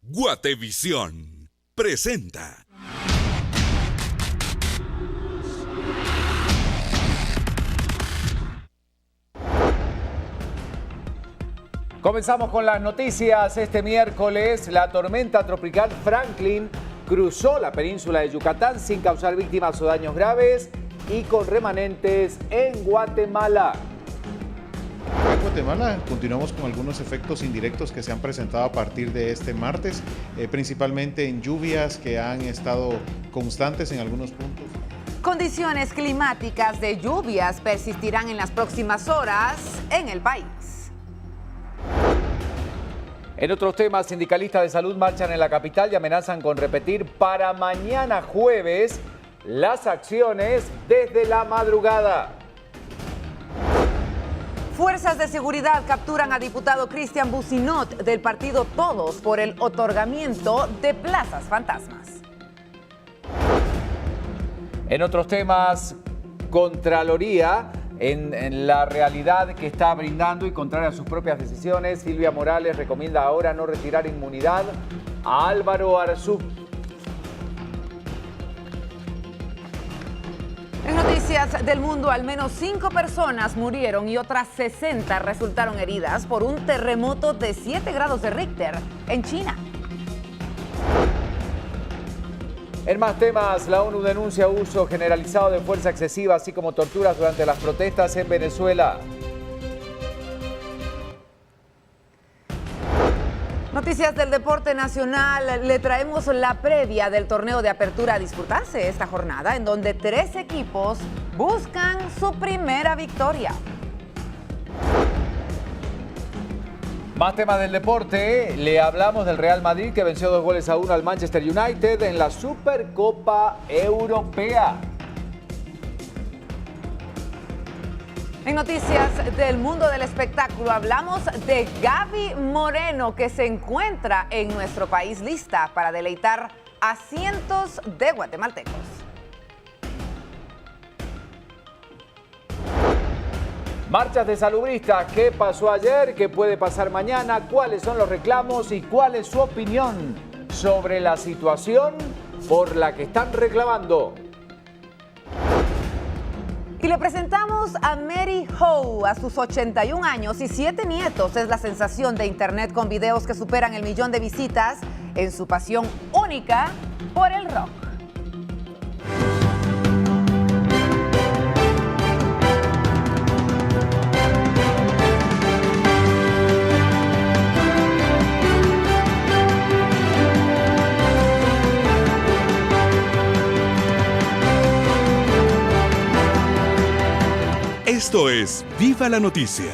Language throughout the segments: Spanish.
Guatevisión presenta. Comenzamos con las noticias. Este miércoles, la tormenta tropical Franklin cruzó la península de Yucatán sin causar víctimas o daños graves y con remanentes en Guatemala. En Guatemala continuamos con algunos efectos indirectos que se han presentado a partir de este martes, principalmente en lluvias que han estado constantes en algunos puntos. Condiciones climáticas de lluvias persistirán en las próximas horas en el país. En otros temas, sindicalistas de salud marchan en la capital y amenazan con repetir para mañana jueves las acciones desde la madrugada. Fuerzas de seguridad capturan a diputado Cristian Bucinot del partido Todos por el otorgamiento de plazas fantasmas. En otros temas, Contraloría, en la realidad que está brindando y contraria a sus propias decisiones, Silvia Morales recomienda ahora no retirar inmunidad a Álvaro Arzú. En noticias del mundo, al menos 5 personas murieron y otras 60 resultaron heridas por un terremoto de 7 grados de Richter en China. En más temas, la ONU denuncia uso generalizado de fuerza excesiva, así como torturas durante las protestas en Venezuela. Noticias del deporte nacional, le traemos la previa del torneo de apertura a disputarse esta jornada, en donde 3 equipos buscan su primera victoria. Más temas del deporte, le hablamos del Real Madrid que venció 2-1 al Manchester United en la Supercopa Europea. En noticias del mundo del espectáculo, hablamos de Gaby Moreno, que se encuentra en nuestro país lista para deleitar a cientos de guatemaltecos. Marchas de salubristas, ¿qué pasó ayer? ¿Qué puede pasar mañana? ¿Cuáles son los reclamos y cuál es su opinión sobre la situación por la que están reclamando? Y le presentamos a Mary Howe, a sus 81 años y 7 nietos. Es la sensación de internet con videos que superan el 1.000.000 de visitas en su pasión única por el rock. Esto es Viva la Noticia.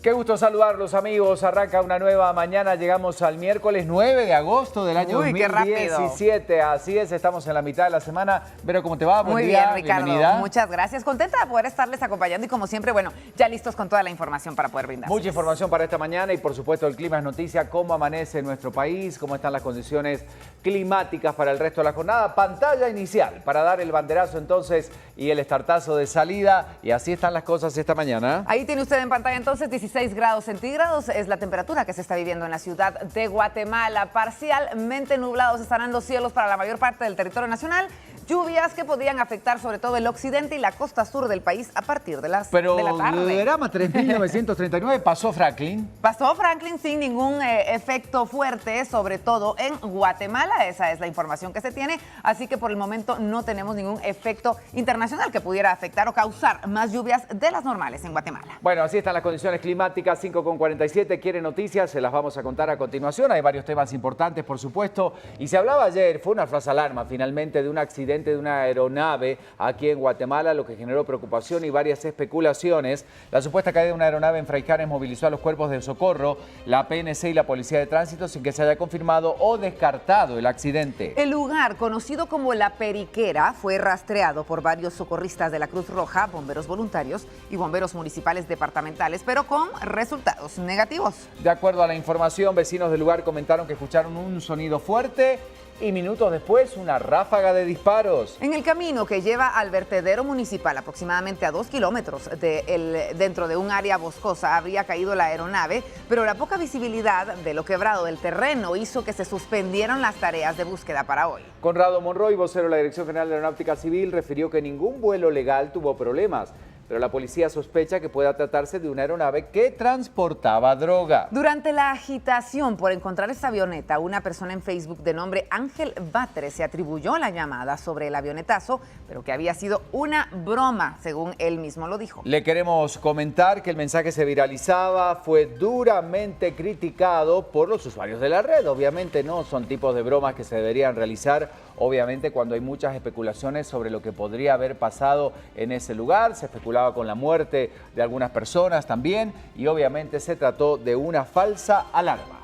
Qué gusto saludarlos, amigos. Arranca una nueva mañana. Llegamos al miércoles 9 de agosto del año 2017. Así es, estamos en la mitad de la semana. Pero ¿cómo te va? Muy bien, Ricardo. Bienvenida. Muchas gracias. Contenta de poder estarles acompañando y como siempre, bueno, ya listos con toda la información para poder brindar. Mucha información para esta mañana y por supuesto el clima es noticia. Cómo amanece en nuestro país, cómo están las condiciones climáticas para el resto de la jornada. Pantalla inicial para dar el banderazo entonces y el estartazo de salida. Y así están las cosas esta mañana. Ahí tiene usted en pantalla entonces 16 grados centígrados es la temperatura que se está viviendo en la ciudad de Guatemala. Parcialmente nublados estarán los cielos para la mayor parte del territorio nacional. Lluvias que podrían afectar sobre todo el occidente y la costa sur del país a partir de la tarde. Pero el drama 3939 pasó Franklin. Pasó Franklin sin ningún efecto fuerte, sobre todo en Guatemala. Esa es la información que se tiene. Así que por el momento no tenemos ningún efecto internacional que pudiera afectar o causar más lluvias de las normales en Guatemala. Bueno, así están las condiciones climáticas. 5:47. ¿Quiere noticias? Se las vamos a contar a continuación. Hay varios temas importantes, por supuesto. Y se hablaba ayer, fue una falsa alarma finalmente, de un accidente de una aeronave aquí en Guatemala, lo que generó preocupación y varias especulaciones. La supuesta caída de una aeronave en Fraijanes movilizó a los cuerpos de socorro, la PNC y la Policía de Tránsito sin que se haya confirmado o descartado el accidente. El lugar, conocido como La Periquera, fue rastreado por varios socorristas de la Cruz Roja, bomberos voluntarios y bomberos municipales departamentales, pero con resultados negativos. De acuerdo a la información, vecinos del lugar comentaron que escucharon un sonido fuerte y minutos después una ráfaga de disparos. En el camino que lleva al vertedero municipal, aproximadamente a 2 kilómetros dentro de un área boscosa, habría caído la aeronave, pero la poca visibilidad de lo quebrado del terreno hizo que se suspendieran las tareas de búsqueda para hoy. Conrado Monroy, vocero de la Dirección General de Aeronáutica Civil, refirió que ningún vuelo legal tuvo problemas, pero la policía sospecha que pueda tratarse de una aeronave que transportaba droga. Durante la agitación por encontrar esta avioneta, una persona en Facebook de nombre Ángel Batres se atribuyó la llamada sobre el avionetazo, pero que había sido una broma, según él mismo lo dijo. Le queremos comentar que el mensaje se viralizaba, fue duramente criticado por los usuarios de la red. Obviamente no son tipos de bromas que se deberían realizar, obviamente cuando hay muchas especulaciones sobre lo que podría haber pasado en ese lugar. Se especulaba con la muerte de algunas personas también y obviamente se trató de una falsa alarma.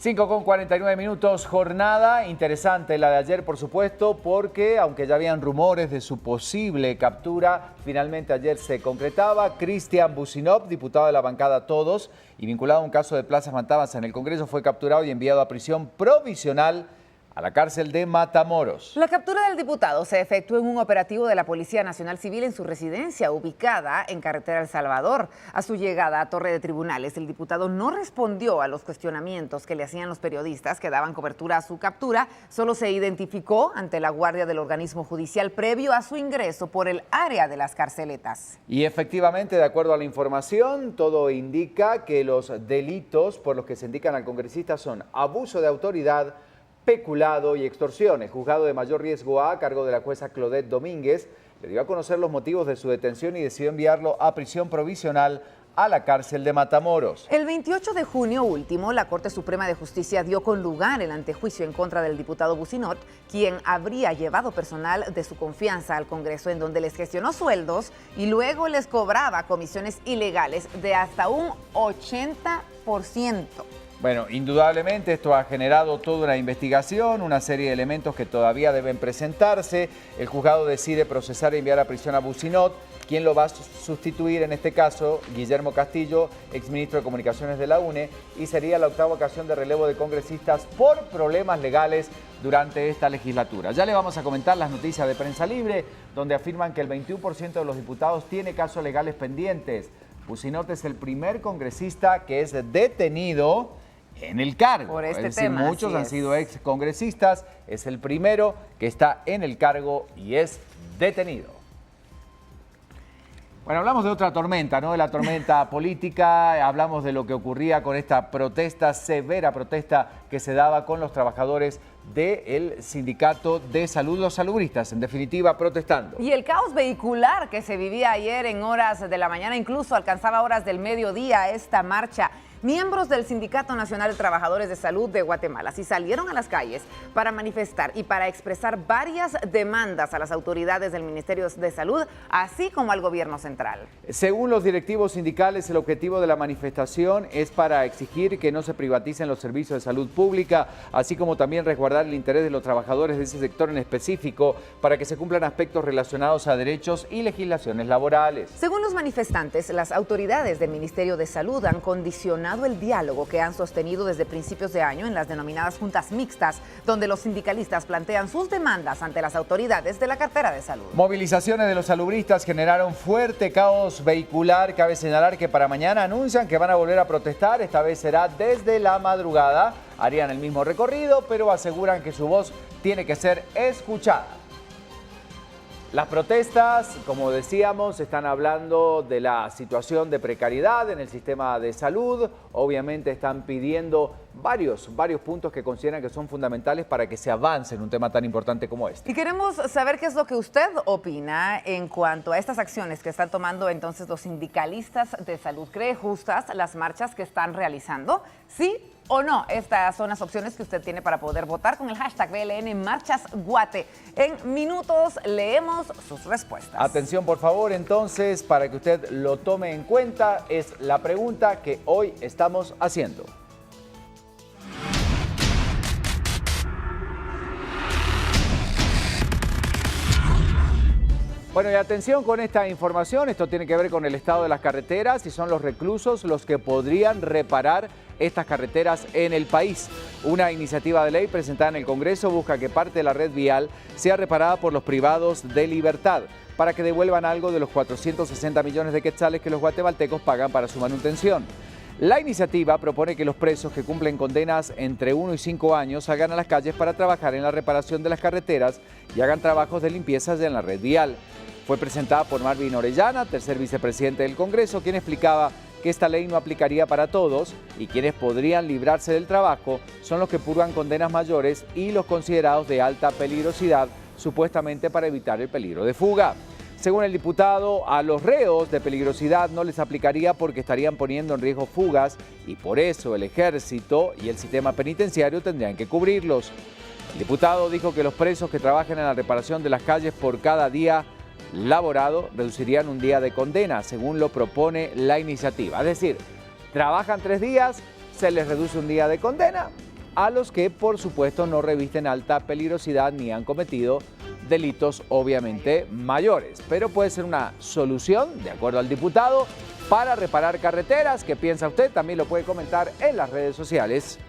5:49, jornada interesante la de ayer, por supuesto, porque aunque ya habían rumores de su posible captura, finalmente ayer se concretaba. Cristian Bucinov, diputado de la bancada Todos y vinculado a un caso de Plaza Fantasmas en el Congreso, fue capturado y enviado a prisión provisional a la cárcel de Matamoros. La captura del diputado se efectuó en un operativo de la Policía Nacional Civil en su residencia, ubicada en Carretera El Salvador. A su llegada a Torre de Tribunales, el diputado no respondió a los cuestionamientos que le hacían los periodistas que daban cobertura a su captura, solo se identificó ante la guardia del organismo judicial previo a su ingreso por el área de las carceletas. Y efectivamente, de acuerdo a la información, todo indica que los delitos por los que se indican al congresista son abuso de autoridad, peculado y extorsión. El juzgado de mayor riesgo A cargo de la jueza Claudette Domínguez le dio a conocer los motivos de su detención y decidió enviarlo a prisión provisional a la cárcel de Matamoros. El 28 de junio último, la Corte Suprema de Justicia dio con lugar el antejuicio en contra del diputado Bucinov, quien habría llevado personal de su confianza al Congreso, en donde les gestionó sueldos y luego les cobraba comisiones ilegales de hasta un 80%. Bueno, indudablemente esto ha generado toda una investigación, una serie de elementos que todavía deben presentarse. El juzgado decide procesar e enviar a prisión a Bucinov. ¿Quién lo va a sustituir en este caso? Guillermo Castillo, exministro de Comunicaciones de la UNE, y sería la octava ocasión de relevo de congresistas por problemas legales durante esta legislatura. Ya le vamos a comentar las noticias de Prensa Libre, donde afirman que el 21% de los diputados tiene casos legales pendientes. Bucinov es el primer congresista que es detenido en el cargo. Por este es decir, tema, muchos han sido ex congresistas, es el primero que está en el cargo y es detenido. Bueno, hablamos de otra tormenta, ¿no? De la tormenta política, hablamos de lo que ocurría con esta protesta, severa protesta que se daba con los trabajadores del Sindicato de Salud, los salubristas, en definitiva, protestando. Y el caos vehicular que se vivía ayer en horas de la mañana, incluso alcanzaba horas del mediodía esta marcha. Miembros del Sindicato Nacional de Trabajadores de Salud de Guatemala sí salieron a las calles para manifestar y para expresar varias demandas a las autoridades del Ministerio de Salud, así como al gobierno central. Según los directivos sindicales, el objetivo de la manifestación es para exigir que no se privaticen los servicios de salud pública, así como también resguardar el interés de los trabajadores de ese sector en específico para que se cumplan aspectos relacionados a derechos y legislaciones laborales. Según los manifestantes, las autoridades del Ministerio de Salud han condicionado el diálogo que han sostenido desde principios de año en las denominadas juntas mixtas, donde los sindicalistas plantean sus demandas ante las autoridades de la cartera de salud. Movilizaciones de los salubristas generaron fuerte caos vehicular. Cabe señalar que para mañana anuncian que van a volver a protestar. Esta vez será desde la madrugada. Harían el mismo recorrido, pero aseguran que su voz tiene que ser escuchada. Las protestas, como decíamos, están hablando de la situación de precariedad en el sistema de salud. Obviamente están pidiendo varios puntos que consideran que son fundamentales para que se avance en un tema tan importante como este. Y queremos saber qué es lo que usted opina en cuanto a estas acciones que están tomando entonces los sindicalistas de salud. ¿Cree justas las marchas que están realizando? ¿Sí o no? Estas son las opciones que usted tiene para poder votar con el hashtag BLN Marchas Guate. En minutos leemos sus respuestas. Atención, por favor, entonces, para que usted lo tome en cuenta, es la pregunta que hoy estamos haciendo. Bueno, y atención con esta información, esto tiene que ver con el estado de las carreteras y son los reclusos los que podrían reparar estas carreteras en el país. Una iniciativa de ley presentada en el Congreso busca que parte de la red vial sea reparada por los privados de libertad, para que devuelvan algo de los 460 millones de quetzales que los guatemaltecos pagan para su manutención. La iniciativa propone que los presos que cumplen condenas entre 1 y 5 años salgan a las calles para trabajar en la reparación de las carreteras y hagan trabajos de limpieza en la red vial. Fue presentada por Marvin Orellana, tercer vicepresidente del Congreso, quien explicaba que esta ley no aplicaría para todos y quienes podrían librarse del trabajo son los que purgan condenas mayores y los considerados de alta peligrosidad, supuestamente para evitar el peligro de fuga. Según el diputado, a los reos de peligrosidad no les aplicaría porque estarían poniendo en riesgo fugas y por eso el ejército y el sistema penitenciario tendrían que cubrirlos. El diputado dijo que los presos que trabajen en la reparación de las calles por cada día laborado reducirían un día de condena, según lo propone la iniciativa. Es decir, trabajan 3 días, se les reduce un día de condena a los que, por supuesto, no revisten alta peligrosidad ni han cometido delitos obviamente mayores. Pero puede ser una solución, de acuerdo al diputado, para reparar carreteras. ¿Qué piensa usted? También lo puede comentar en las redes sociales.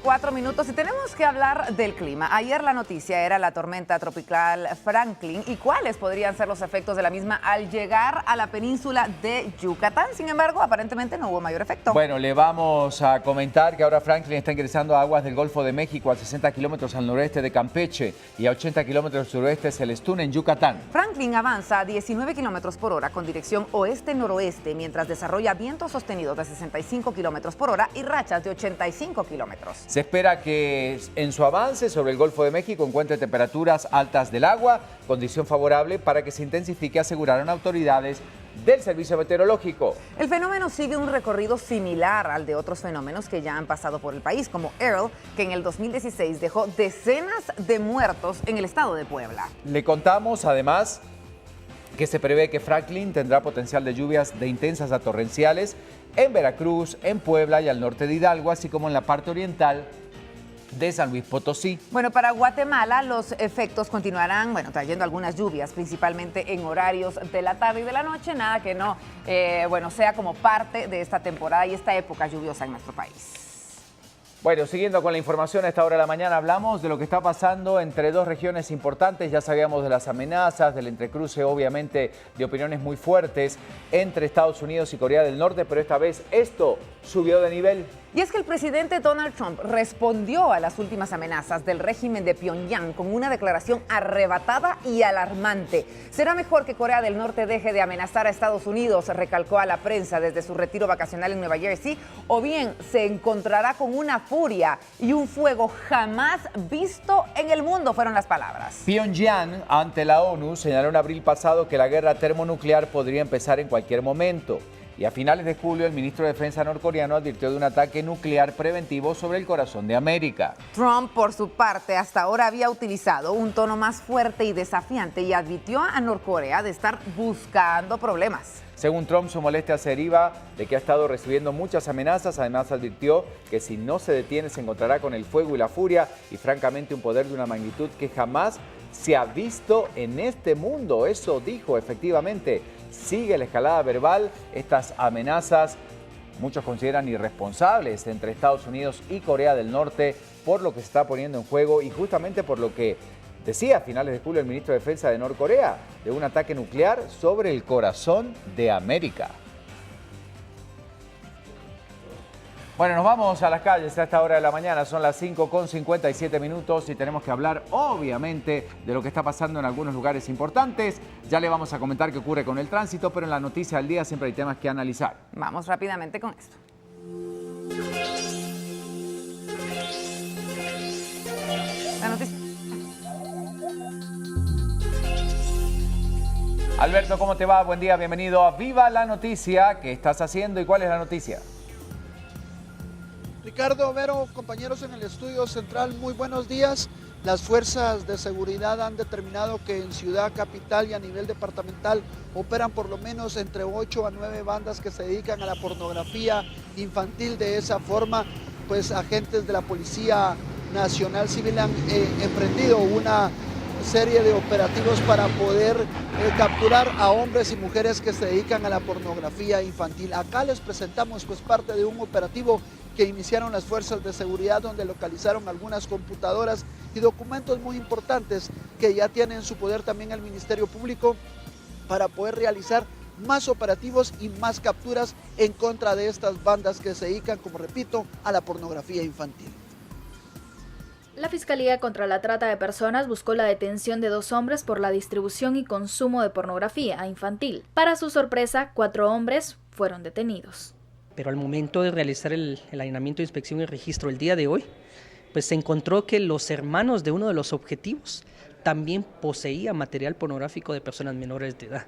4 minutos y tenemos que hablar del clima. Ayer la noticia era la tormenta tropical Franklin y cuáles podrían ser los efectos de la misma al llegar a la península de Yucatán. Sin embargo, aparentemente no hubo mayor efecto. Bueno, le vamos a comentar que ahora Franklin está ingresando a aguas del Golfo de México a 60 kilómetros al noreste de Campeche y a 80 kilómetros al suroeste de Celestún en Yucatán. Franklin avanza a 19 kilómetros por hora con dirección oeste-noroeste mientras desarrolla vientos sostenidos de 65 kilómetros por hora y rachas de 85 kilómetros. Se espera que en su avance sobre el Golfo de México encuentre temperaturas altas del agua, condición favorable para que se intensifique, aseguraron autoridades del Servicio Meteorológico. El fenómeno sigue un recorrido similar al de otros fenómenos que ya han pasado por el país, como Earl, que en el 2016 dejó decenas de muertos en el estado de Puebla. Le contamos además que se prevé que Franklin tendrá potencial de lluvias de intensas a torrenciales en Veracruz, en Puebla y al norte de Hidalgo, así como en la parte oriental de San Luis Potosí. Bueno, para Guatemala los efectos continuarán, trayendo algunas lluvias, principalmente en horarios de la tarde y de la noche, nada que no, sea como parte de esta temporada y esta época lluviosa en nuestro país. Bueno, siguiendo con la información, a esta hora de la mañana hablamos de lo que está pasando entre dos regiones importantes. Ya sabíamos de las amenazas, del entrecruce, obviamente, de opiniones muy fuertes entre Estados Unidos y Corea del Norte, pero esta vez esto subió de nivel. Y es que el presidente Donald Trump respondió a las últimas amenazas del régimen de Pyongyang con una declaración arrebatada y alarmante. Será mejor que Corea del Norte deje de amenazar a Estados Unidos, recalcó a la prensa desde su retiro vacacional en Nueva Jersey, o bien se encontrará con una furia y un fuego jamás visto en el mundo, fueron las palabras. Pyongyang, ante la ONU, señaló en abril pasado que la guerra termonuclear podría empezar en cualquier momento. Y a finales de julio, el ministro de Defensa norcoreano advirtió de un ataque nuclear preventivo sobre el corazón de América. Trump, por su parte, hasta ahora había utilizado un tono más fuerte y desafiante y advirtió a Norcorea de estar buscando problemas. Según Trump, su molestia se deriva de que ha estado recibiendo muchas amenazas. Además, advirtió que si no se detiene, se encontrará con el fuego y la furia y, francamente, un poder de una magnitud que jamás se ha visto en este mundo. Eso dijo, efectivamente. Sigue la escalada verbal, estas amenazas, muchos consideran irresponsables entre Estados Unidos y Corea del Norte por lo que se está poniendo en juego y justamente por lo que decía a finales de julio el ministro de Defensa de Norcorea, de un ataque nuclear sobre el corazón de América. Bueno, nos vamos a las calles a esta hora de la mañana, son las 5:57 y tenemos que hablar obviamente de lo que está pasando en algunos lugares importantes. Ya le vamos a comentar qué ocurre con el tránsito, pero en la noticia del día siempre hay temas que analizar. Vamos rápidamente con esto. La noticia. Alberto, ¿cómo te va? Buen día, bienvenido a Viva la Noticia. ¿Qué estás haciendo y cuál es la noticia? Ricardo, Vero, compañeros en el estudio central, muy buenos días. Las fuerzas de seguridad han determinado que en Ciudad Capital y a nivel departamental operan por lo menos entre 8 a 9 bandas que se dedican a la pornografía infantil. De esa forma, pues agentes de la Policía Nacional Civil han emprendido una serie de operativos para poder capturar a hombres y mujeres que se dedican a la pornografía infantil. Acá les presentamos pues parte de un operativo que iniciaron las fuerzas de seguridad, donde localizaron algunas computadoras y documentos muy importantes que ya tiene en su poder también el Ministerio Público para poder realizar más operativos y más capturas en contra de estas bandas que se dedican, como repito, a la pornografía infantil. La Fiscalía contra la Trata de Personas buscó la detención de 2 hombres por la distribución y consumo de pornografía infantil. Para su sorpresa, 4 hombres fueron detenidos. Pero al momento de realizar el allanamiento de inspección y registro el día de hoy, pues se encontró que los hermanos de uno de los objetivos también poseía material pornográfico de personas menores de edad.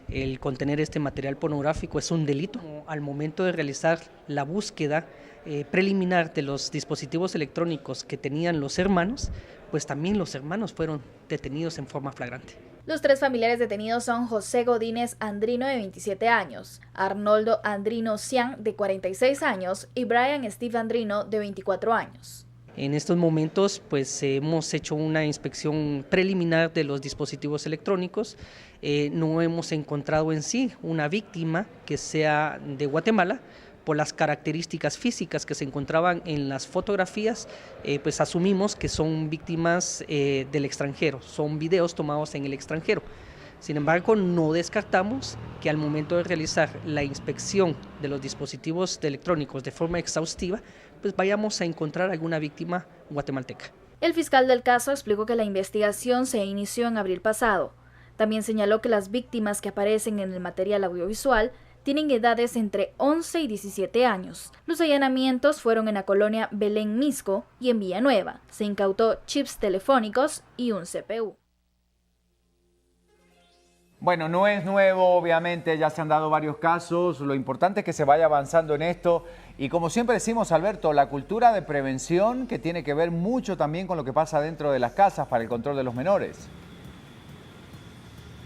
El contener este material pornográfico es un delito. Al momento de realizar la búsqueda preliminar de los dispositivos electrónicos que tenían los hermanos, pues también los hermanos fueron detenidos en forma flagrante. Los 3 familiares detenidos son José Godínez Andrino, de 27 años, Arnoldo Andrino Cian, de 46 años, y Brian Steve Andrino, de 24 años. En estos momentos pues hemos hecho una inspección preliminar de los dispositivos electrónicos. No hemos encontrado en sí una víctima que sea de Guatemala. Por las características físicas que se encontraban en las fotografías, pues asumimos que son víctimas del extranjero, son videos tomados en el extranjero. Sin embargo, no descartamos que al momento de realizar la inspección de los dispositivos electrónicos de forma exhaustiva, pues vayamos a encontrar alguna víctima guatemalteca. El fiscal del caso explicó que la investigación se inició en abril pasado. También señaló que las víctimas que aparecen en el material audiovisual tienen edades entre 11 y 17 años. Los allanamientos fueron en la colonia Belén Misco y en Villanueva. Se incautó chips telefónicos y un CPU. Bueno, no es nuevo, obviamente, ya se han dado varios casos. Lo importante es que se vaya avanzando en esto. Y como siempre decimos, Alberto, la cultura de prevención, que tiene que ver mucho también con lo que pasa dentro de las casas para el control de los menores.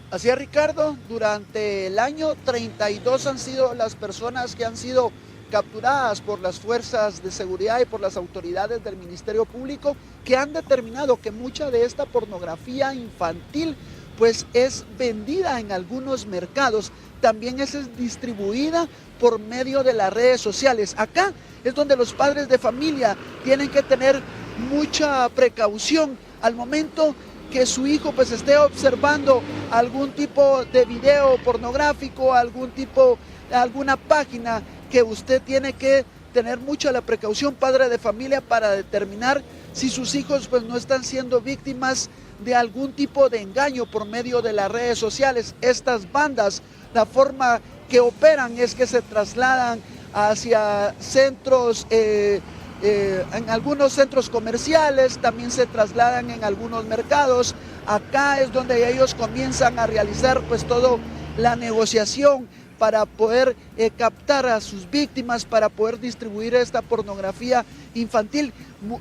Así es, Ricardo, durante el año 32 han sido las personas que han sido capturadas por las fuerzas de seguridad y por las autoridades del Ministerio Público, que han determinado que mucha de esta pornografía infantil pues es vendida en algunos mercados, también es distribuida por medio de las redes sociales. Acá es donde los padres de familia tienen que tener mucha precaución al momento que su hijo pues esté observando algún tipo de video pornográfico, alguna página, que usted tiene que tener mucha la precaución, padre de familia, para determinar si sus hijos pues no están siendo víctimas de algún tipo de engaño por medio de las redes sociales. Estas bandas, la forma que operan es que se trasladan hacia centros, en algunos centros comerciales, también se trasladan en algunos mercados. Acá es donde ellos comienzan a realizar pues toda la negociación para poder captar a sus víctimas, para poder distribuir esta pornografía infantil.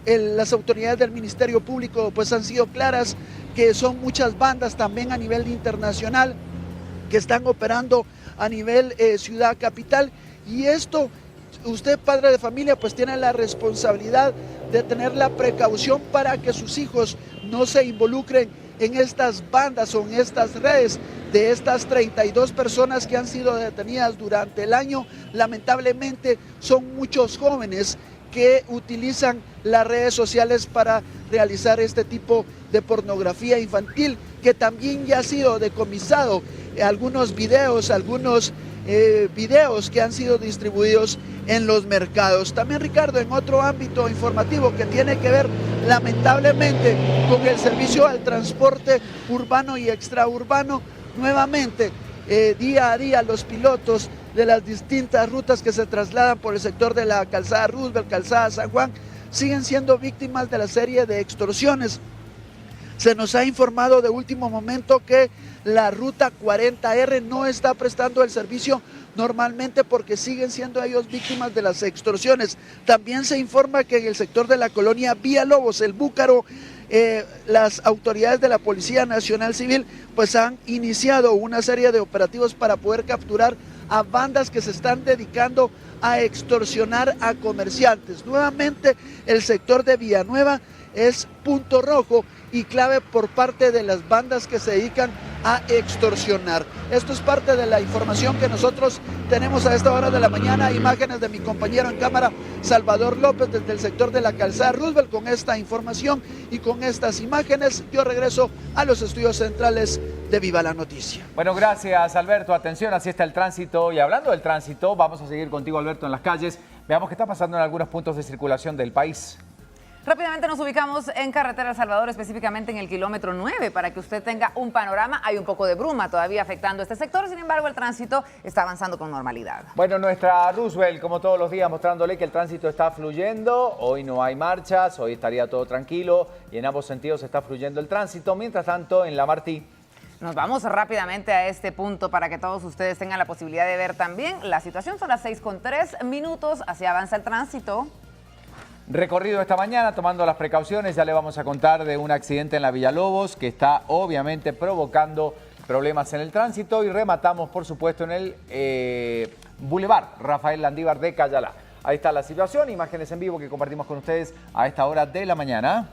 Las autoridades del Ministerio Público pues han sido claras que son muchas bandas también a nivel internacional que están operando a nivel ciudad capital, y esto usted, padre de familia, pues tiene la responsabilidad de tener la precaución para que sus hijos no se involucren en estas bandas o en estas redes. De estas 32 personas que han sido detenidas durante el año, lamentablemente son muchos jóvenes que utilizan las redes sociales para realizar este tipo de pornografía infantil, que también ya ha sido decomisado algunos videos que han sido distribuidos en los mercados. También, Ricardo, en otro ámbito informativo que tiene que ver lamentablemente con el servicio al transporte urbano y extraurbano, nuevamente día a día los pilotos de las distintas rutas que se trasladan por el sector de la calzada Roosevelt, calzada San Juan, siguen siendo víctimas de la serie de extorsiones. Se nos ha informado de último momento que la ruta 40R no está prestando el servicio normalmente porque siguen siendo ellos víctimas de las extorsiones. También se informa que en el sector de la colonia Villalobos, el Búcaro, las autoridades de la Policía Nacional Civil pues han iniciado una serie de operativos para poder capturar a bandas que se están dedicando a extorsionar a comerciantes. Nuevamente, el sector de Villanueva es punto rojo y clave por parte de las bandas que se dedican a extorsionar. Esto es parte de la información que nosotros tenemos a esta hora de la mañana. Imágenes de mi compañero en cámara, Salvador López, desde el sector de la calzada Roosevelt. Con esta información y con estas imágenes, yo regreso a los estudios centrales de Viva la Noticia. Bueno, gracias, Alberto. Atención, así está el tránsito. Y hablando del tránsito, vamos a seguir contigo, Alberto, en las calles. Veamos qué está pasando en algunos puntos de circulación del país. Rápidamente nos ubicamos en Carretera El Salvador, específicamente en el kilómetro 9, para que usted tenga un panorama. Hay un poco de bruma todavía afectando este sector, sin embargo el tránsito está avanzando con normalidad. Bueno, nuestra Roosevelt, como todos los días, mostrándole que el tránsito está fluyendo. Hoy no hay marchas, hoy estaría todo tranquilo y en ambos sentidos está fluyendo el tránsito. Mientras tanto, en La Martí. Nos vamos rápidamente a este punto para que todos ustedes tengan la posibilidad de ver también la situación. Son las 6:03, así avanza el tránsito. Recorrido esta mañana, tomando las precauciones, ya le vamos a contar de un accidente en la Villalobos que está obviamente provocando problemas en el tránsito y rematamos, por supuesto, en el Boulevard Rafael Landívar de Cayalá. Ahí está la situación, imágenes en vivo que compartimos con ustedes a esta hora de la mañana.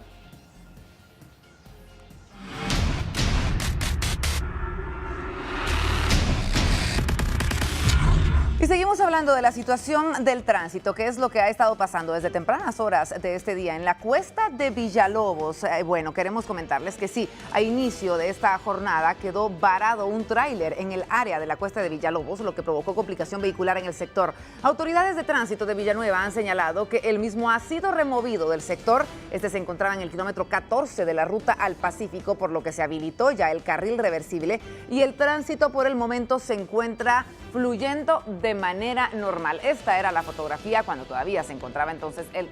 Y seguimos hablando de la situación del tránsito, que es lo que ha estado pasando desde tempranas horas de este día en la cuesta de Villalobos. Bueno, queremos comentarles que sí, a inicio de esta jornada quedó varado un tráiler en el área de la cuesta de Villalobos, lo que provocó complicación vehicular en el sector. Autoridades de tránsito de Villanueva han señalado que el mismo ha sido removido del sector. Este se encontraba en el kilómetro 14 de la ruta al Pacífico, por lo que se habilitó ya el carril reversible y el tránsito por el momento se encuentra fluyendo de manera normal. Esta era la fotografía cuando todavía se encontraba entonces el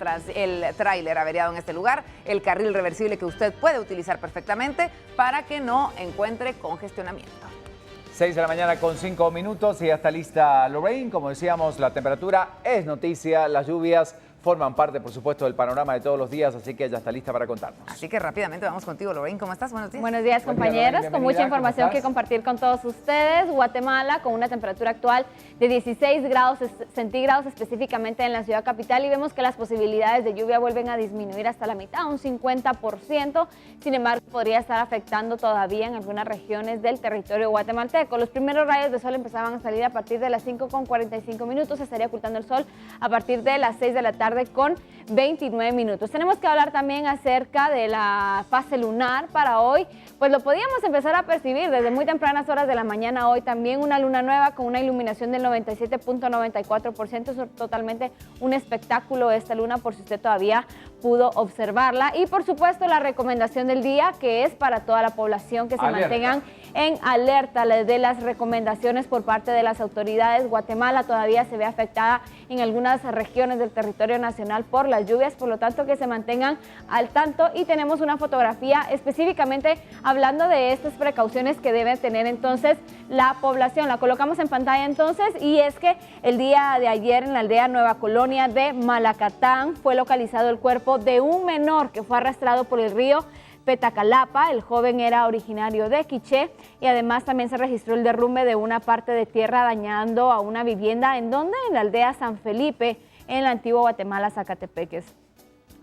tráiler averiado en este lugar, el carril reversible que usted puede utilizar perfectamente para que no encuentre congestionamiento. 6 de la mañana con 5 minutos y ya está lista Lorraine. Como decíamos, la temperatura es noticia, las lluvias forman parte, por supuesto, del panorama de todos los días, así que ella está lista para contarnos. Así que rápidamente vamos contigo, Lorraine. ¿Cómo estás? Buenos días. Buenos días, compañeros. Con mucha información que compartir con todos ustedes. Guatemala con una temperatura actual de 16 grados centígrados, específicamente en la ciudad capital, y vemos que las posibilidades de lluvia vuelven a disminuir hasta la mitad, un 50%. Sin embargo, podría estar afectando todavía en algunas regiones del territorio guatemalteco. Los primeros rayos de sol empezaban a salir a partir de las 5:45. Se estaría ocultando el sol a partir de las 6 de la tarde con 29 minutos. Tenemos que hablar también acerca de la fase lunar para hoy, pues lo podíamos empezar a percibir desde muy tempranas horas de la mañana hoy. También una luna nueva con una iluminación del 97.94%, es totalmente un espectáculo esta luna, por si usted todavía pudo observarla. Y por supuesto la recomendación del día, que es para toda la población que se mantengan en alerta de las recomendaciones por parte de las autoridades. Guatemala todavía se ve afectada en algunas regiones del territorio nacional por las lluvias, por lo tanto que se mantengan al tanto. Y tenemos una fotografía específicamente hablando de estas precauciones que debe tener entonces la población. La colocamos en pantalla entonces, y es que el día de ayer en la aldea Nueva Colonia de Malacatán fue localizado el cuerpo de un menor que fue arrastrado por el río Petacalapa. El joven era originario de Quiché y además también se registró el derrumbe de una parte de tierra dañando a una vivienda en la aldea San Felipe, en la antigua Guatemala, Zacatepeques.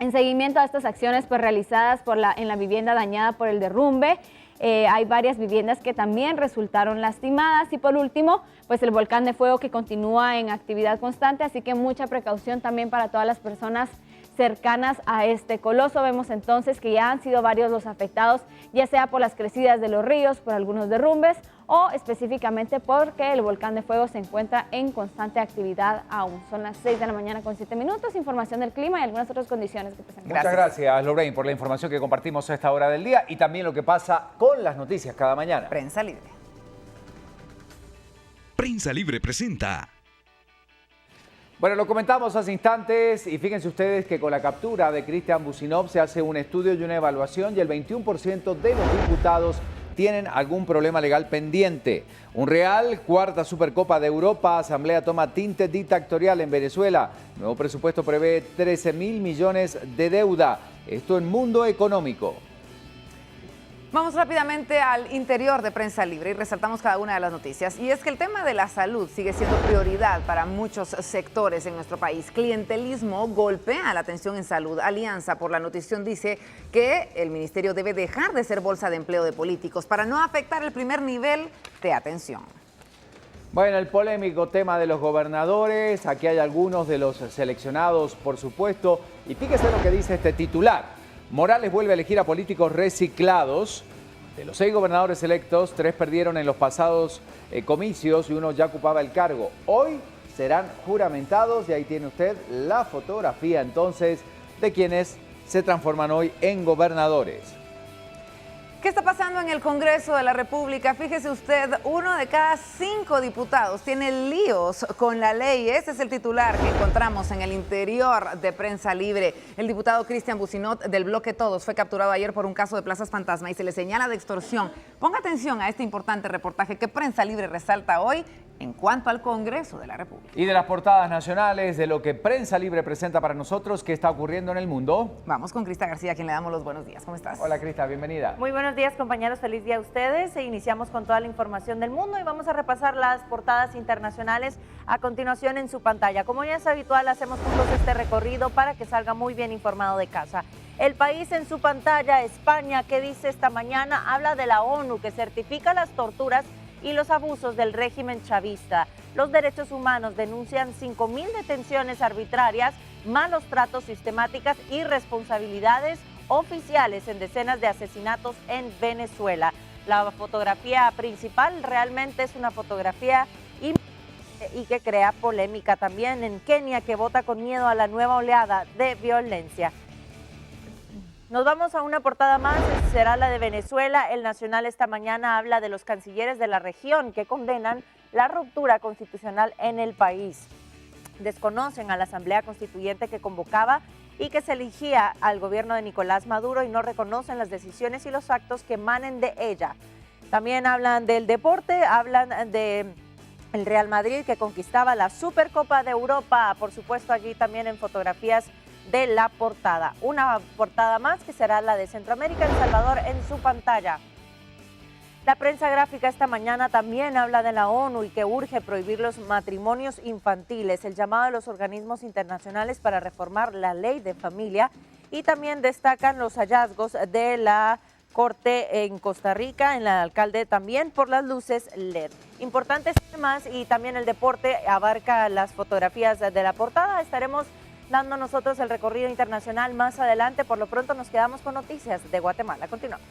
En seguimiento a estas acciones pues, realizadas en la vivienda dañada por el derrumbe, hay varias viviendas que también resultaron lastimadas. Y por último, pues el volcán de fuego que continúa en actividad constante, así que mucha precaución también para todas las personas cercanas a este coloso. Vemos entonces que ya han sido varios los afectados, ya sea por las crecidas de los ríos, por algunos derrumbes o específicamente porque el volcán de fuego se encuentra en constante actividad aún. Son las 6 de la mañana con 7 minutos, información del clima y algunas otras condiciones que presentamos. Muchas gracias, Lorraine, por la información que compartimos a esta hora del día y también lo que pasa con las noticias cada mañana. Prensa Libre. Prensa Libre presenta. Bueno, lo comentamos hace instantes y fíjense ustedes que con la captura de Cristian Bucinov se hace un estudio y una evaluación y el 21% de los diputados tienen algún problema legal pendiente. Un real, cuarta Supercopa de Europa, Asamblea toma tinte dictatorial en Venezuela. Nuevo presupuesto prevé 13.000 millones de deuda. Esto en Mundo Económico. Vamos rápidamente al interior de Prensa Libre y resaltamos cada una de las noticias. Y es que el tema de la salud sigue siendo prioridad para muchos sectores en nuestro país. Clientelismo golpea la atención en salud. Alianza por la Nutrición dice que el ministerio debe dejar de ser bolsa de empleo de políticos para no afectar el primer nivel de atención. Bueno, el polémico tema de los gobernadores. Aquí hay algunos de los seleccionados, por supuesto. Y fíjese lo que dice este titular. Morales vuelve a elegir a políticos reciclados. De los 6 gobernadores electos, 3 perdieron en los pasados comicios y uno ya ocupaba el cargo. Hoy serán juramentados y ahí tiene usted la fotografía entonces de quienes se transforman hoy en gobernadores. ¿Qué está pasando en el Congreso de la República? Fíjese usted, 1 de cada 5 diputados tiene líos con la ley. Ese es el titular que encontramos en el interior de Prensa Libre. El diputado Cristian Bucinot del bloque Todos fue capturado ayer por un caso de plazas fantasma y se le señala de extorsión. Ponga atención a este importante reportaje que Prensa Libre resalta hoy en cuanto al Congreso de la República. Y de las portadas nacionales, de lo que Prensa Libre presenta para nosotros, ¿qué está ocurriendo en el mundo? Vamos con Crista García, a quien le damos los buenos días. ¿Cómo estás? Hola Crista, bienvenida. Muy buenos días, compañeros, feliz día a ustedes. Iniciamos con toda la información del mundo y vamos a repasar las portadas internacionales a continuación en su pantalla. Como ya es habitual, hacemos juntos este recorrido para que salga muy bien informado de casa. El País en su pantalla, España, ¿qué dice esta mañana? Habla de la ONU que certifica las torturas y los abusos del régimen chavista. Los derechos humanos denuncian 5.000 detenciones arbitrarias, malos tratos sistemáticas y responsabilidades oficiales en decenas de asesinatos en Venezuela. La fotografía principal realmente es una fotografía y que crea polémica también en Kenia, que vota con miedo a la nueva oleada de violencia. Nos vamos a una portada más, será la de Venezuela. El Nacional esta mañana habla de los cancilleres de la región que condenan la ruptura constitucional en el país. Desconocen a la Asamblea Constituyente que convocaba y que se elegía al gobierno de Nicolás Maduro y no reconocen las decisiones y los actos que emanen de ella. También hablan del deporte, hablan de el Real Madrid que conquistaba la Supercopa de Europa, por supuesto allí también en fotografías de la portada. Una portada más que será la de Centroamérica, El Salvador en su pantalla. La prensa gráfica esta mañana también habla de la ONU y que urge prohibir los matrimonios infantiles, el llamado de los organismos internacionales para reformar la ley de familia, y también destacan los hallazgos de la Corte en Costa Rica, en el alcalde también por las luces LED. Importantes temas y también el deporte abarca las fotografías de la portada. Estaremos dando nosotros el recorrido internacional más adelante. Por lo pronto nos quedamos con noticias de Guatemala. Continuamos.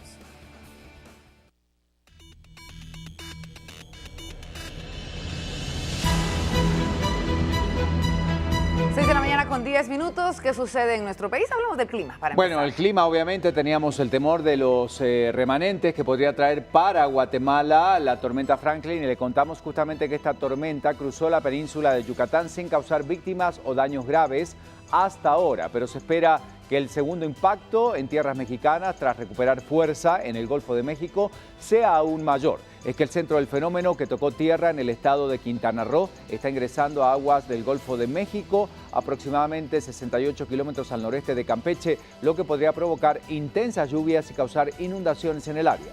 6 de la mañana con 10 minutos. ¿Qué sucede en nuestro país? Hablamos del clima. Bueno, el clima, obviamente, teníamos el temor de los remanentes que podría traer para Guatemala la tormenta Franklin, y le contamos justamente que esta tormenta cruzó la península de Yucatán sin causar víctimas o daños graves hasta ahora, pero se espera que el segundo impacto en tierras mexicanas, tras recuperar fuerza en el Golfo de México, sea aún mayor. Es que el centro del fenómeno, que tocó tierra en el estado de Quintana Roo, está ingresando a aguas del Golfo de México, aproximadamente 68 kilómetros al noreste de Campeche, lo que podría provocar intensas lluvias y causar inundaciones en el área.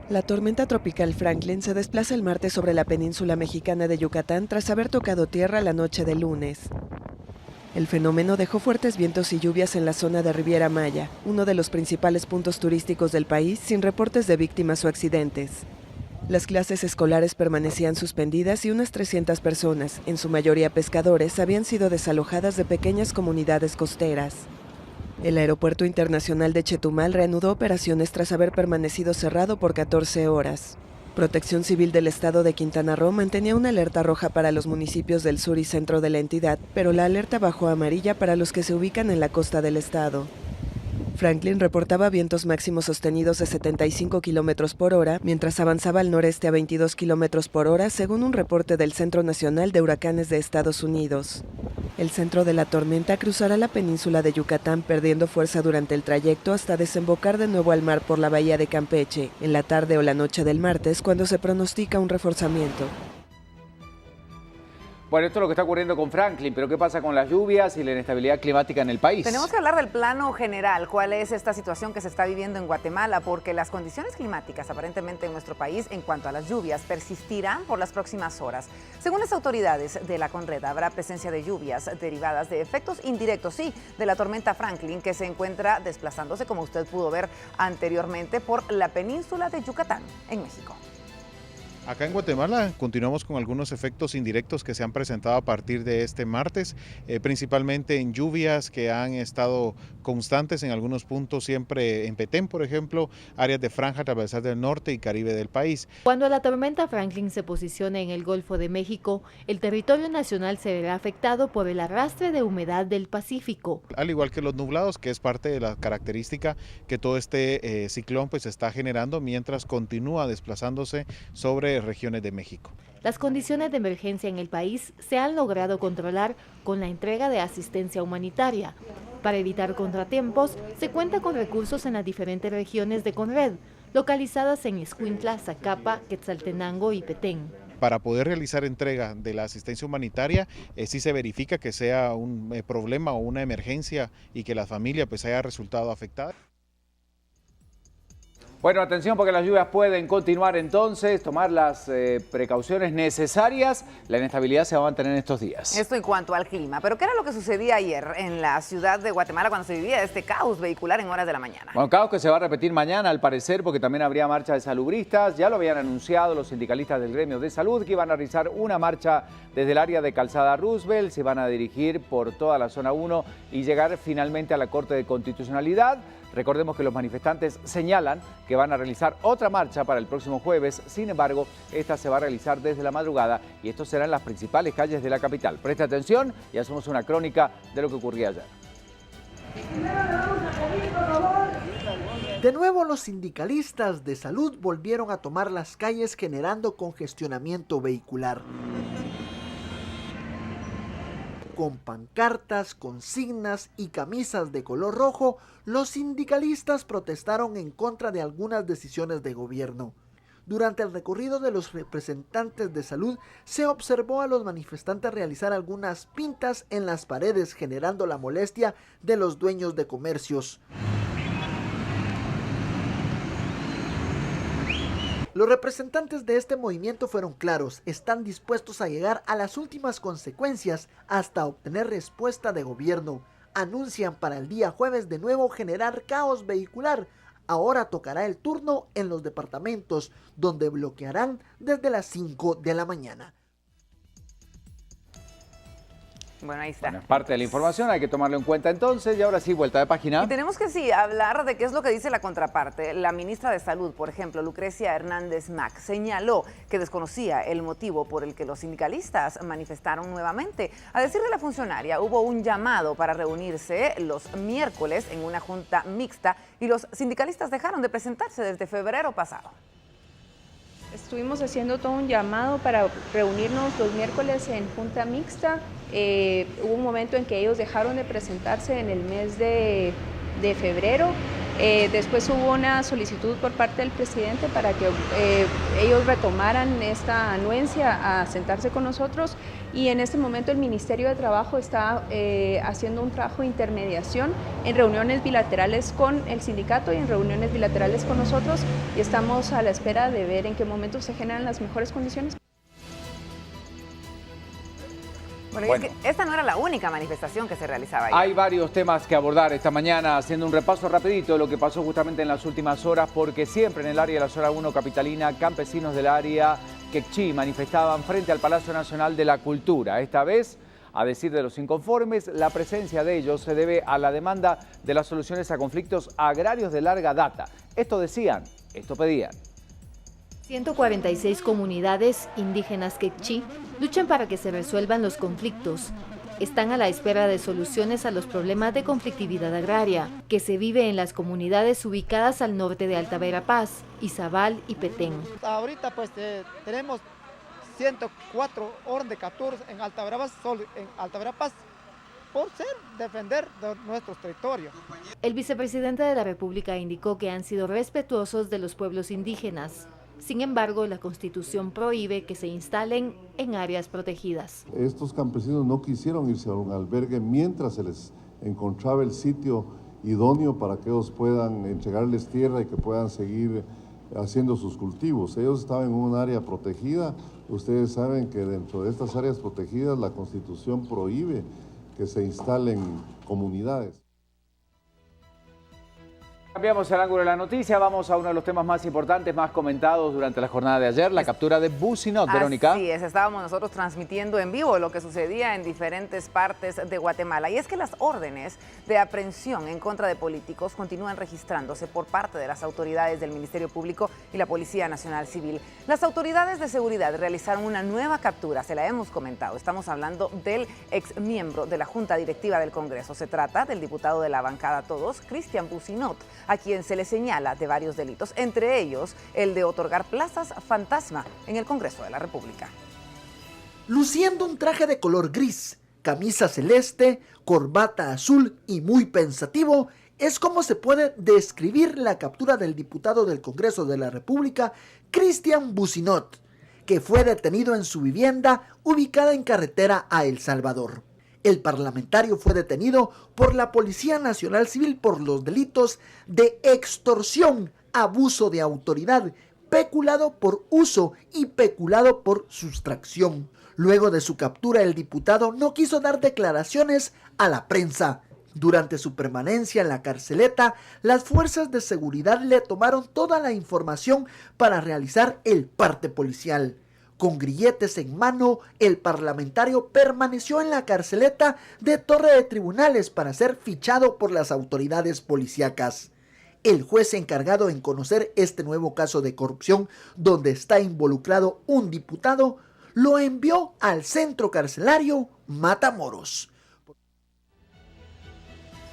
La tormenta tropical Franklin se desplaza el martes sobre la península mexicana de Yucatán tras haber tocado tierra la noche del lunes. El fenómeno dejó fuertes vientos y lluvias en la zona de Riviera Maya, uno de los principales puntos turísticos del país, sin reportes de víctimas o accidentes. Las clases escolares permanecían suspendidas y unas 300 personas, en su mayoría pescadores, habían sido desalojadas de pequeñas comunidades costeras. El Aeropuerto Internacional de Chetumal reanudó operaciones tras haber permanecido cerrado por 14 horas. Protección Civil del Estado de Quintana Roo mantenía una alerta roja para los municipios del sur y centro de la entidad, pero la alerta bajó a amarilla para los que se ubican en la costa del estado. Franklin reportaba vientos máximos sostenidos de 75 kilómetros por hora, mientras avanzaba al noreste a 22 kilómetros por hora, según un reporte del Centro Nacional de Huracanes de Estados Unidos. El centro de la tormenta cruzará la península de Yucatán, perdiendo fuerza durante el trayecto hasta desembocar de nuevo al mar por la bahía de Campeche, en la tarde o la noche del martes, cuando se pronostica un reforzamiento. Bueno, esto es lo que está ocurriendo con Franklin, pero ¿qué pasa con las lluvias y la inestabilidad climática en el país? Tenemos que hablar del plano general, cuál es esta situación que se está viviendo en Guatemala, porque las condiciones climáticas aparentemente en nuestro país en cuanto a las lluvias persistirán por las próximas horas. Según las autoridades de la CONRED, habrá presencia de lluvias derivadas de efectos indirectos, sí, de la tormenta Franklin, que se encuentra desplazándose, como usted pudo ver anteriormente, por la península de Yucatán, en México. Acá en Guatemala continuamos con algunos efectos indirectos que se han presentado a partir de este martes, principalmente en lluvias que han estado constantes en algunos puntos, siempre en Petén, por ejemplo, áreas de franja transversal del norte y Caribe del país. Cuando la tormenta Franklin se posicione en el Golfo de México, el territorio nacional se verá afectado por el arrastre de humedad del Pacífico. Al igual que los nublados, que es parte de la característica que todo este ciclón pues está generando mientras continúa desplazándose sobre regiones de México. Las condiciones de emergencia en el país se han logrado controlar con la entrega de asistencia humanitaria. Para evitar contratiempos, se cuenta con recursos en las diferentes regiones de CONRED, localizadas en Escuintla, Zacapa, Quetzaltenango y Petén. Para poder realizar entrega de la asistencia humanitaria, sí se verifica que sea un problema o una emergencia y que la familia pues haya resultado afectada. Bueno, atención porque las lluvias pueden continuar entonces, tomar las precauciones necesarias. La inestabilidad se va a mantener estos días. Esto en cuanto al clima. Pero ¿qué era lo que sucedía ayer en la ciudad de Guatemala cuando se vivía este caos vehicular en horas de la mañana? Bueno, caos que se va a repetir mañana al parecer porque también habría marcha de salubristas. Ya lo habían anunciado los sindicalistas del gremio de salud que iban a realizar una marcha desde el área de Calzada Roosevelt. Se van a dirigir por toda la zona 1 y llegar finalmente a la Corte de Constitucionalidad. Recordemos que los manifestantes señalan que van a realizar otra marcha para el próximo jueves. Sin embargo, esta se va a realizar desde la madrugada y esto será en las principales calles de la capital. Preste atención y hacemos una crónica de lo que ocurría ayer. De nuevo, los sindicalistas de salud volvieron a tomar las calles generando congestionamiento vehicular. Con pancartas, consignas y camisas de color rojo, los sindicalistas protestaron en contra de algunas decisiones de gobierno. Durante el recorrido de los representantes de salud, se observó a los manifestantes realizar algunas pintas en las paredes, generando la molestia de los dueños de comercios. Los representantes de este movimiento fueron claros, están dispuestos a llegar a las últimas consecuencias hasta obtener respuesta de gobierno. Anuncian para el día jueves de nuevo generar caos vehicular. Ahora tocará el turno en los departamentos, donde bloquearán desde las 5 de la mañana. Bueno, ahí está. Bueno, es parte de la información, hay que tomarlo en cuenta entonces. Y ahora sí, vuelta de página. Y tenemos que sí hablar de qué es lo que dice la contraparte. La ministra de Salud, por ejemplo, Lucrecia Hernández Mac, señaló que desconocía el motivo por el que los sindicalistas manifestaron nuevamente. A decir de la funcionaria, hubo un llamado para reunirse los miércoles en una junta mixta y los sindicalistas dejaron de presentarse desde febrero pasado. Estuvimos haciendo todo un llamado para reunirnos los miércoles en junta mixta. Hubo un momento en que ellos dejaron de presentarse en el mes de febrero. Después hubo una solicitud por parte del presidente para que ellos retomaran esta anuencia a sentarse con nosotros y en este momento el Ministerio de Trabajo está haciendo un trabajo de intermediación en reuniones bilaterales con el sindicato y en reuniones bilaterales con nosotros y estamos a la espera de ver en qué momento se generan las mejores condiciones. Bueno, y es que esta no era la única manifestación que se realizaba ayer. Hay varios temas que abordar esta mañana, haciendo un repaso rapidito de lo que pasó justamente en las últimas horas, porque siempre en el área de la zona 1 capitalina, campesinos del área Quechí manifestaban frente al Palacio Nacional de la Cultura. Esta vez, a decir de los inconformes, la presencia de ellos se debe a la demanda de las soluciones a conflictos agrarios de larga data. Esto decían, esto pedían. 146 comunidades indígenas quechí luchan para que se resuelvan los conflictos. Están a la espera de soluciones a los problemas de conflictividad agraria que se vive en las comunidades ubicadas al norte de Alta Verapaz, Izabal y Petén. Ahorita pues tenemos 104 orden de capturas en Alta Verapaz, por defender de nuestros territorios. El vicepresidente de la República indicó que han sido respetuosos de los pueblos indígenas. Sin embargo, la Constitución prohíbe que se instalen en áreas protegidas. Estos campesinos no quisieron irse a un albergue mientras se les encontraba el sitio idóneo para que ellos puedan entregarles tierra y que puedan seguir haciendo sus cultivos. Ellos estaban en un área protegida. Ustedes saben que dentro de estas áreas protegidas la Constitución prohíbe que se instalen comunidades. Cambiamos el ángulo de la noticia, vamos a uno de los temas más importantes, más comentados durante la jornada de ayer, la captura de Businot, Verónica. Así es, estábamos nosotros transmitiendo en vivo lo que sucedía en diferentes partes de Guatemala. Y es que las órdenes de aprehensión en contra de políticos continúan registrándose por parte de las autoridades del Ministerio Público y la Policía Nacional Civil. Las autoridades de seguridad realizaron una nueva captura, se la hemos comentado. Estamos hablando del ex miembro de la Junta Directiva del Congreso. Se trata del diputado de la bancada Todos, Cristian Businot, a quien se le señala de varios delitos, entre ellos el de otorgar plazas fantasma en el Congreso de la República. Luciendo un traje de color gris, camisa celeste, corbata azul y muy pensativo, es como se puede describir la captura del diputado del Congreso de la República, Cristian Businot, que fue detenido en su vivienda ubicada en carretera a El Salvador. El parlamentario fue detenido por la Policía Nacional Civil por los delitos de extorsión, abuso de autoridad, peculado por uso y peculado por sustracción. Luego de su captura, el diputado no quiso dar declaraciones a la prensa. Durante su permanencia en la carceleta, las fuerzas de seguridad le tomaron toda la información para realizar el parte policial. Con grilletes en mano, el parlamentario permaneció en la carceleta de Torre de Tribunales para ser fichado por las autoridades policíacas. El juez encargado en conocer este nuevo caso de corrupción, donde está involucrado un diputado, lo envió al centro carcelario Matamoros.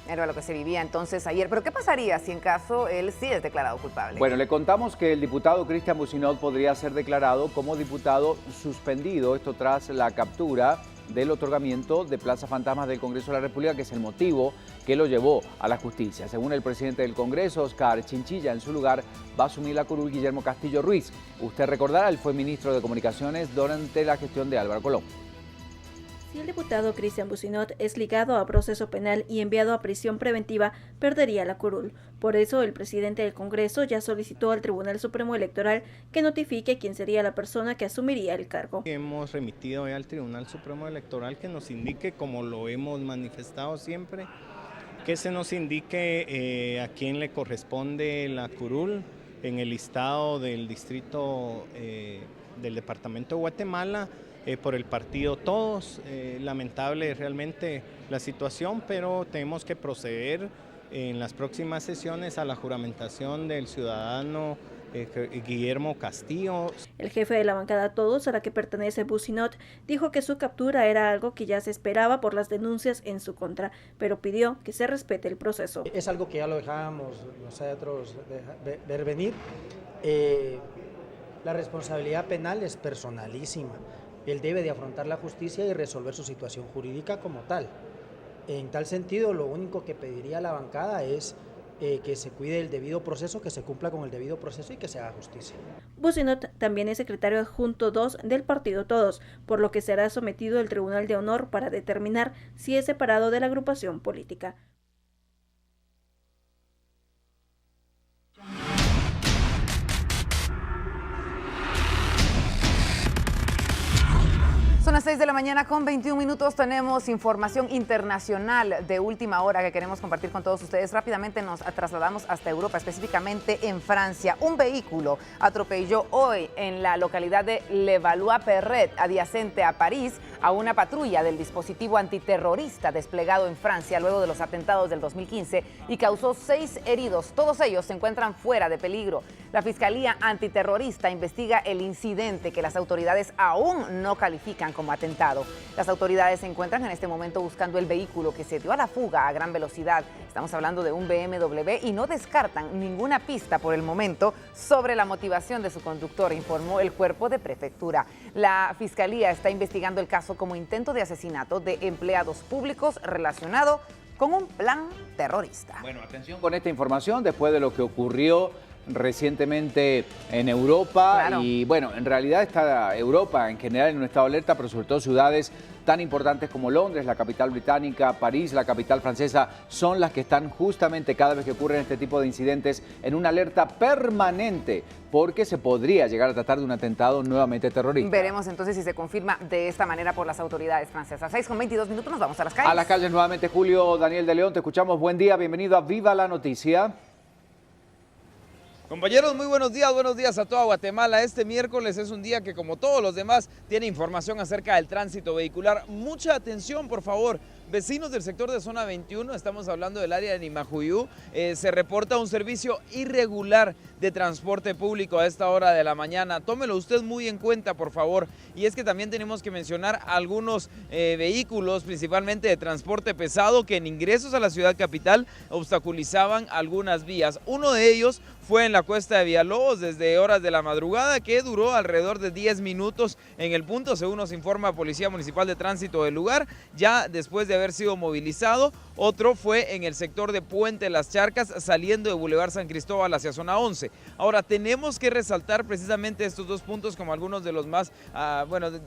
Era lo que se vivía entonces ayer. Pero ¿qué pasaría si en caso él sí es declarado culpable? Bueno, le contamos que el diputado Cristian Businot podría ser declarado como diputado suspendido, esto tras la captura del otorgamiento de plazas fantasmas del Congreso de la República, que es el motivo que lo llevó a la justicia. Según el presidente del Congreso, Oscar Chinchilla, en su lugar va a asumir la curul Guillermo Castillo Ruiz. Usted recordará, él fue ministro de Comunicaciones durante la gestión de Álvaro Colón. Si el diputado Cristian Businot es ligado a proceso penal y enviado a prisión preventiva, perdería la curul. Por eso, el presidente del Congreso ya solicitó al Tribunal Supremo Electoral que notifique quién sería la persona que asumiría el cargo. Hemos remitido al Tribunal Supremo Electoral que nos indique, como lo hemos manifestado siempre, que se nos indique a quién le corresponde la curul en el listado del distrito del departamento de Guatemala, por el partido Todos. Lamentable realmente la situación, pero tenemos que proceder en las próximas sesiones a la juramentación del ciudadano Guillermo Castillo. El jefe de la bancada Todos, a la que pertenece Businot, dijo que su captura era algo que ya se esperaba por las denuncias en su contra, pero pidió que se respete el proceso. Es algo que ya lo dejábamos nosotros ver venir. La responsabilidad penal es personalísima. Él debe de afrontar la justicia y resolver su situación jurídica como tal. En tal sentido, lo único que pediría a la bancada es que se cuide el debido proceso, que se cumpla con el debido proceso y que se haga justicia. Businot también es secretario adjunto 2 del partido Todos, por lo que será sometido al Tribunal de Honor para determinar si es separado de la agrupación política. Son las 6 de la mañana con 21 minutos. Tenemos información internacional de última hora que queremos compartir con todos ustedes. Rápidamente nos trasladamos hasta Europa, específicamente en Francia. Un vehículo atropelló hoy en la localidad de Levallois-Perret, adyacente a París, a una patrulla del dispositivo antiterrorista desplegado en Francia luego de los atentados del 2015 y causó 6 heridos. Todos ellos se encuentran fuera de peligro. La Fiscalía Antiterrorista investiga el incidente que las autoridades aún no califican como atentado. Las autoridades se encuentran en este momento buscando el vehículo que se dio a la fuga a gran velocidad. Estamos hablando de un BMW y no descartan ninguna pista por el momento sobre la motivación de su conductor, informó el cuerpo de prefectura. La Fiscalía está investigando el caso como intento de asesinato de empleados públicos relacionado con un plan terrorista. Bueno, atención con esta información después de lo que ocurrió recientemente en Europa. Claro. Y bueno, en realidad está Europa en general en un estado de alerta, pero sobre todo ciudades tan importantes como Londres, la capital británica, París, la capital francesa, son las que están justamente cada vez que ocurren este tipo de incidentes en una alerta permanente, porque se podría llegar a tratar de un atentado nuevamente terrorista. Veremos entonces si se confirma de esta manera por las autoridades francesas. 6:22 nos vamos a las calles. A las calles nuevamente, Julio Daniel de León, te escuchamos. Buen día, bienvenido a Viva la Noticia. Compañeros, muy buenos días a toda Guatemala. Este miércoles es un día que, como todos los demás, tiene información acerca del tránsito vehicular. Mucha atención, por favor. Vecinos del sector de Zona 21, estamos hablando del área de Nimajuyú, se reporta un servicio irregular de transporte público a esta hora de la mañana. Tómelo usted muy en cuenta, por favor. Y es que también tenemos que mencionar algunos vehículos, principalmente de transporte pesado, que en ingresos a la ciudad capital obstaculizaban algunas vías. Uno de ellos fue en la cuesta de Villalobos desde horas de la madrugada, que duró alrededor de 10 minutos en el punto, según nos informa Policía Municipal de Tránsito del lugar, ya después de haber sido movilizado. Otro fue en el sector de Puente Las Charcas, saliendo de Boulevard San Cristóbal hacia Zona 11. Ahora, tenemos que resaltar precisamente estos dos puntos como algunos de los más,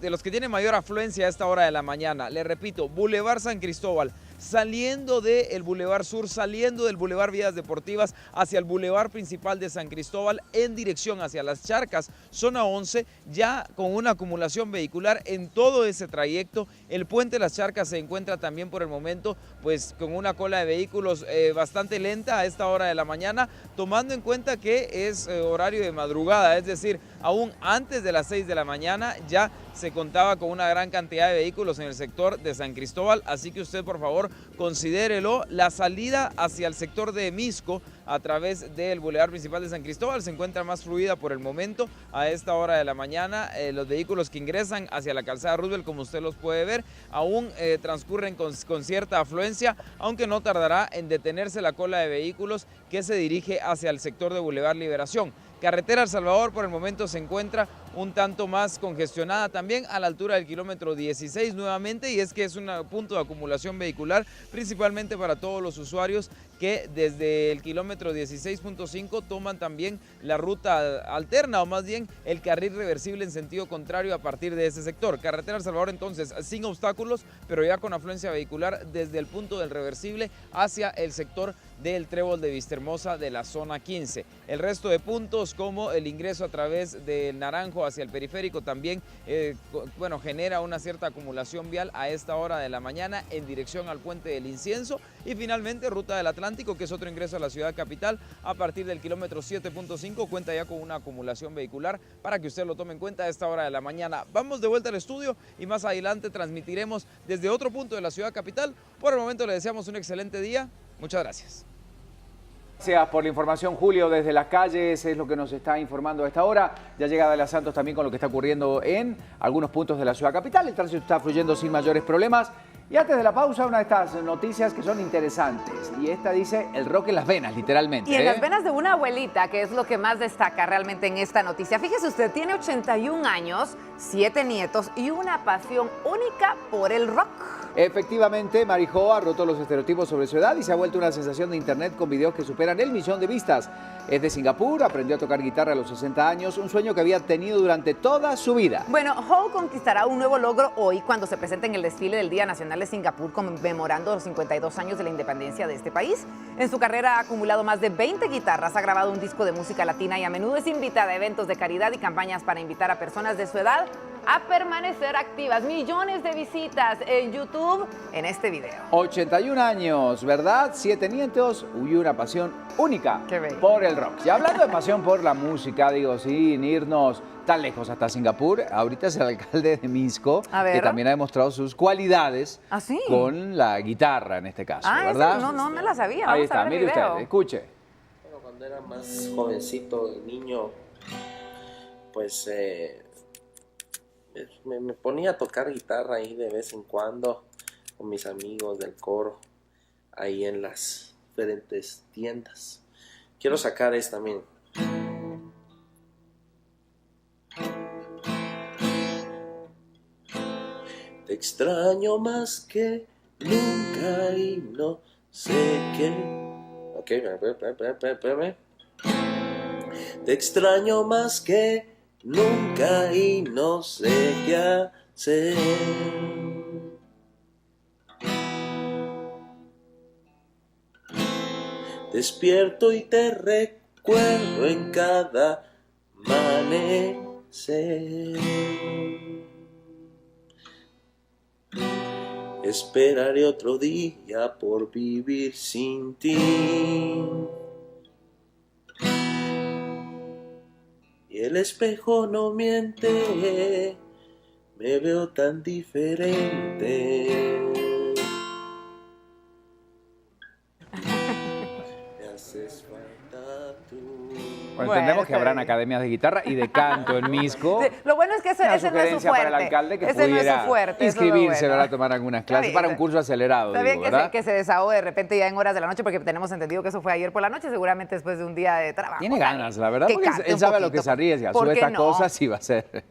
de los que tienen mayor afluencia a esta hora de la mañana. Le repito, Boulevard San Cristóbal, saliendo del Boulevard Sur, saliendo del Boulevard Vías Deportivas hacia el Boulevard principal de San Cristóbal en dirección hacia Las Charcas, Zona 11, ya con una acumulación vehicular en todo ese trayecto. El Puente Las Charcas se encuentra también por el momento pues con una cola de vehículos bastante lenta a esta hora de la mañana, tomando en cuenta que es horario de madrugada, es decir, aún antes de las 6 de la mañana ya se contaba con una gran cantidad de vehículos en el sector de San Cristóbal, así que usted por favor considérelo. La salida hacia el sector de Misco a través del Boulevard Principal de San Cristóbal se encuentra más fluida por el momento a esta hora de la mañana. Los vehículos que ingresan hacia la calzada Roosevelt, como usted los puede ver, aún transcurren con cierta afluencia, aunque no tardará en detenerse la cola de vehículos que se dirige hacia el sector de Boulevard Liberación. Carretera El Salvador por el momento se encuentra un tanto más congestionada también a la altura del kilómetro 16 nuevamente, y es que es un punto de acumulación vehicular principalmente para todos los usuarios que desde el kilómetro 16.5 toman también la ruta alterna, o más bien el carril reversible en sentido contrario a partir de ese sector. Carretera El Salvador entonces sin obstáculos, pero ya con afluencia vehicular desde el punto del reversible hacia el sector del Trébol de Vistahermosa de la zona 15. El resto de puntos, como el ingreso a través del Naranjo hacia el periférico, también genera una cierta acumulación vial a esta hora de la mañana en dirección al Puente del Incienso. Y finalmente Ruta del Atlántico, que es otro ingreso a la ciudad capital, a partir del kilómetro 7.5 cuenta ya con una acumulación vehicular para que usted lo tome en cuenta a esta hora de la mañana. Vamos de vuelta al estudio y más adelante transmitiremos desde otro punto de la ciudad capital. Por el momento le deseamos un excelente día. Muchas gracias. Gracias por la información, Julio, desde las calles, es lo que nos está informando a esta hora. Ya llega Dalia Santos también con lo que está ocurriendo en algunos puntos de la ciudad capital. El tránsito está fluyendo sin mayores problemas. Y antes de la pausa, una de estas noticias que son interesantes. Y esta dice el rock en las venas, literalmente. Y en las venas de una abuelita, que es lo que más destaca realmente en esta noticia. Fíjese usted, tiene 81 años, 7 nietos y una pasión única por el rock. Efectivamente, Marijo ha roto los estereotipos sobre su edad y se ha vuelto una sensación de internet con videos que superan el 1.000.000 de vistas. Es de Singapur, aprendió a tocar guitarra a los 60 años, un sueño que había tenido durante toda su vida. Bueno, Ho conquistará un nuevo logro hoy cuando se presente en el desfile del Día Nacional de Singapur, conmemorando los 52 años de la independencia de este país. En su carrera ha acumulado más de 20 guitarras, ha grabado un disco de música latina y a menudo es invitada a eventos de caridad y campañas para invitar a personas de su edad a permanecer activas. Millones de visitas en YouTube en este video. 81 años, ¿verdad? 7 nietos y una pasión única por el rock. Y hablando de pasión por la música, digo, sin irnos tan lejos hasta Singapur, ahorita es el alcalde de Misco, que también ha demostrado sus cualidades con la guitarra en este caso, ¿verdad? No me la sabía. Ahí está, mire usted, escuche. Bueno, cuando era más jovencito, niño, pues me ponía a tocar guitarra ahí de vez en cuando con mis amigos del coro, ahí en las diferentes tiendas. Quiero sacar esta también. Te extraño más que nunca y no sé qué. Ok, espérame. Te extraño más que nunca y no sé qué hacer. Despierto y te recuerdo en cada amanecer. Esperaré otro día por vivir sin ti. Y el espejo no miente, me veo tan diferente. Me haces falta tú. Bueno, entendemos que habrán academias de guitarra y de canto en Misco. Sí, lo bueno es que ese no es su fuerte. Para el alcalde que ese pudiera no es su fuerte, inscribirse, bueno. ¿verdad? Tomar algunas clases para un curso acelerado. Está bien digo, ¿verdad? que se desahogue de repente ya en horas de la noche, porque tenemos entendido que eso fue ayer por la noche, seguramente después de un día de trabajo. Tiene ganas, la verdad, que porque él sabe a lo que se arriesga. Sube estas cosas y va a hacer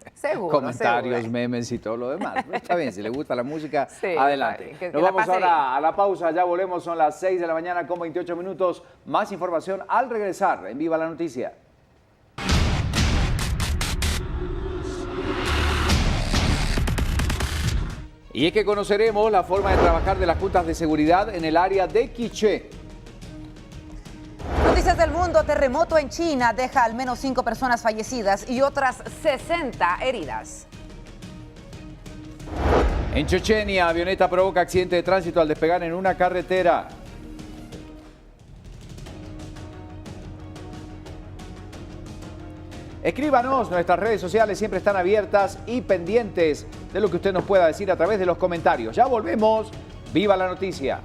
comentarios, memes y todo lo demás. Pero está bien, si le gusta la música, sí, adelante. Nos vamos ahora a la pausa, ya volvemos, son las 6 de la mañana con 28 minutos. Más información al regresar en Viva la Noticia. Y es que conoceremos la forma de trabajar de las juntas de seguridad en el área de Quiché. Noticias del mundo, terremoto en China deja al menos 5 personas fallecidas y otras 60 heridas. En Chechenia, avioneta provoca accidente de tránsito al despegar en una carretera. Escríbanos, nuestras redes sociales siempre están abiertas y pendientes de lo que usted nos pueda decir a través de los comentarios. Ya volvemos. ¡Viva la noticia!